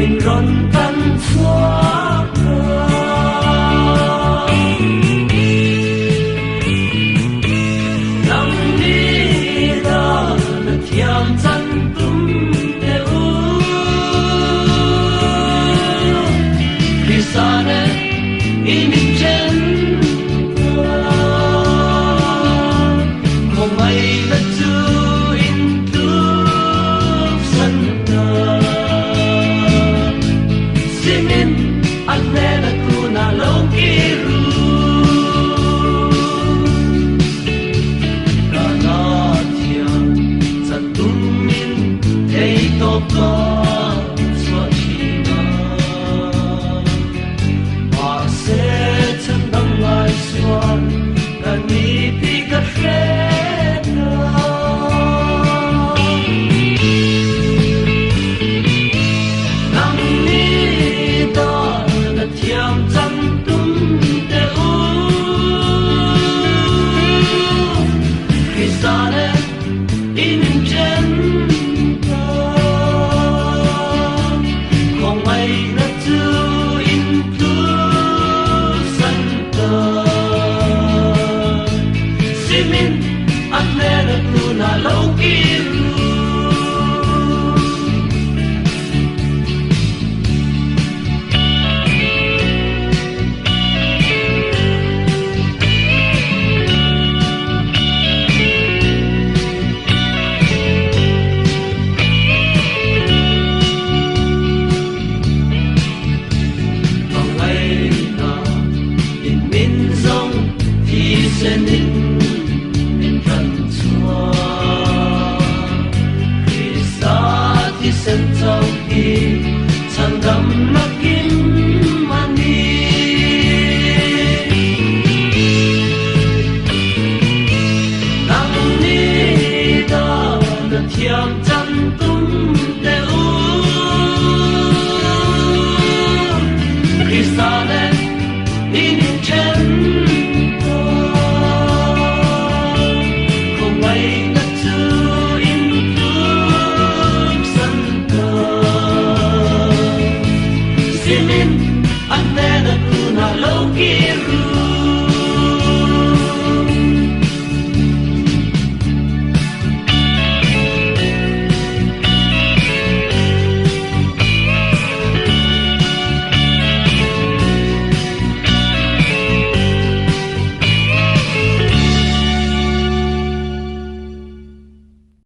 in ron tan xóa nằm đi đó là thiam chân tum te u khi xa này in chân không ai là chú in tu sân ta simin anh lẽ là tu na lâu kiru cả na thiam sa tum min thấy to có xóa chi na mà sẽ chân đâm lại xóa cả mi pi cà phê Hãy subscribe cho kênh Ghiền Mì Gõ để không bỏ lỡ những video hấp dẫn